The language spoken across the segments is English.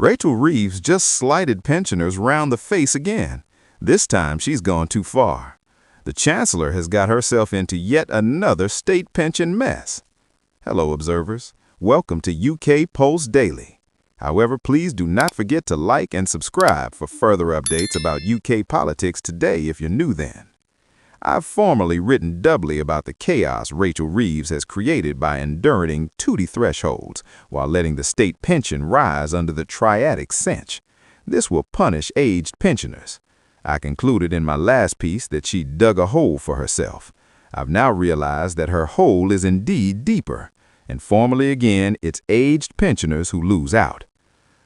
Rachel Reeves just slighted pensioners round the face again. This time she's gone too far. The chancellor has got herself into yet another state pension mess. Hello, observers. Welcome to UK Pulse Daily. However, please do not forget to like and subscribe for further updates about UK politics today if you're new then. I've formerly written doubly about the chaos Rachel Reeves has created by enduring tootie thresholds while letting the state pension rise under the triadic cinch. This will punish aged pensioners. I concluded in my last piece that she dug a hole for herself. I've now realized that her hole is indeed deeper, and formally again, it's aged pensioners who lose out.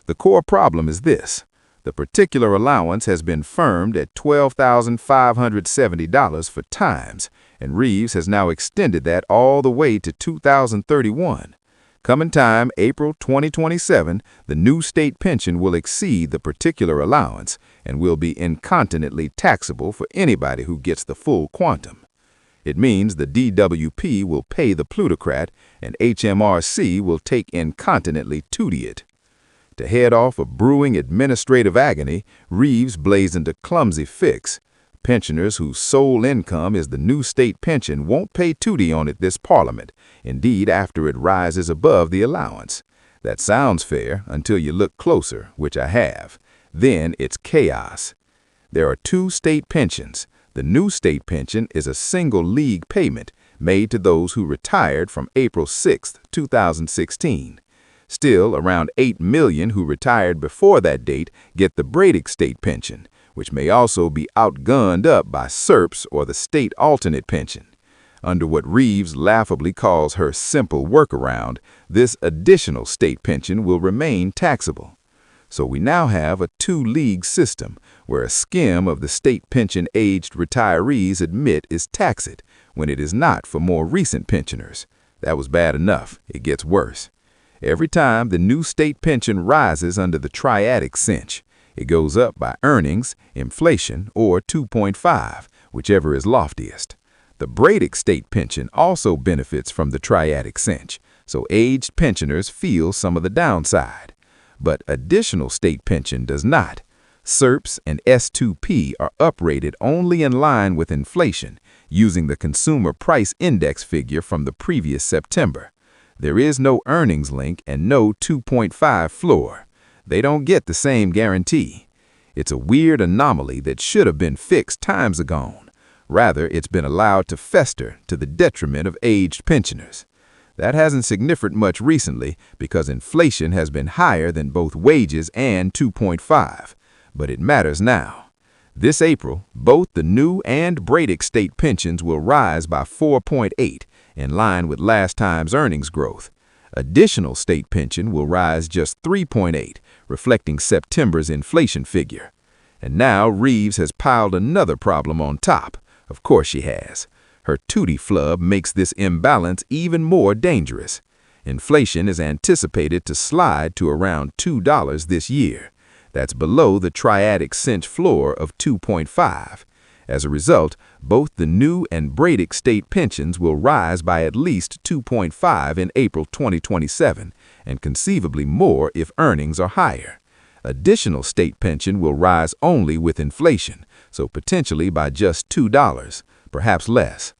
The core problem is this. The particular allowance has been firmed at $12,570 for times, and Reeves has now extended that all the way to 2031. Come time April 2027, the new state pension will exceed the particular allowance and will be incontinently taxable for anybody who gets the full quantum. It means the DWP will pay the plutocrat and HMRC will take incontinently tootie it. To head off a brewing administrative agony, Reeves blazoned a clumsy fix. Pensioners whose sole income is the new state pension won't pay tootie on it this Parliament, indeed after it rises above the allowance. That sounds fair until you look closer, which I have. Then it's chaos. There are two state pensions. The new state pension is a single league payment made to those who retired from April 6, 2016. Still, around 8 million who retired before that date get the Brady state pension, which may also be outgunned up by Erupts or the state alternate pension. Under what Reeves laughably calls her simple workaround, this additional state pension will remain taxable. So we now have a two-league system where a skim of the state pension-aged retirees admit is taxed when it is not for more recent pensioners. That was bad enough. It gets worse. Every time the new state pension rises under the triadic cinch, it goes up by earnings, inflation, or 2.5, whichever is loftiest. The Brady state pension also benefits from the triadic cinch, so aged pensioners feel some of the downside. But additional state pension does not. Erupts and S2P are uprated only in line with inflation, using the Consumer Price Index figure from the previous September. There is no earnings link and no 2.5 floor. They don't get the same guarantee. It's a weird anomaly that should have been fixed times ago. Rather, it's been allowed to fester to the detriment of aged pensioners. That hasn't signified much recently because inflation has been higher than both wages and 2.5, but it matters now. This April, both the new and Brady state pensions will rise by 4.8, in line with last time's earnings growth. Additional state pension will rise just 3.8, reflecting September's inflation figure. And now Reeves has piled another problem on top. Of course she has. Her tootie flub makes this imbalance even more dangerous. Inflation is anticipated to slide to around $2 this year. That's below the triadic cinch floor of 2.5. As a result, both the new and Brady state pensions will rise by at least 2.5 in April 2027, and conceivably more if earnings are higher. Additional state pension will rise only with inflation, so potentially by just $2, perhaps less.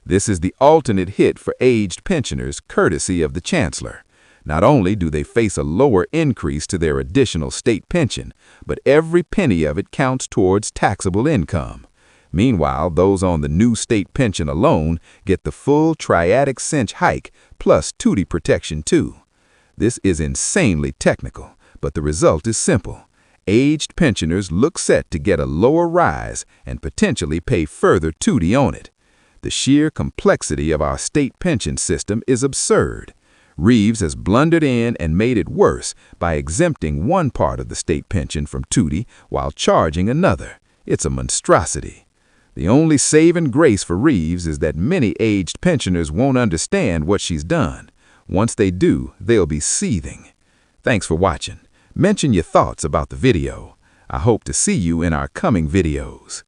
This is the alternate hit for aged pensioners courtesy of the Chancellor. Not only do they face a lower increase to their additional state pension, but every penny of it counts towards taxable income. Meanwhile, those on the new state pension alone get the full triadic cinch hike plus tootie protection too. This is insanely technical, but the result is simple. Aged pensioners look set to get a lower rise and potentially pay further tootie on it. The sheer complexity of our state pension system is absurd. Reeves has blundered in and made it worse by exempting one part of the state pension from tootie while charging another. It's a monstrosity. The only saving grace for Reeves is that many aged pensioners won't understand what she's done. Once they do, they'll be seething. Thanks for watching. Mention your thoughts about the video. I hope to see you in our coming videos.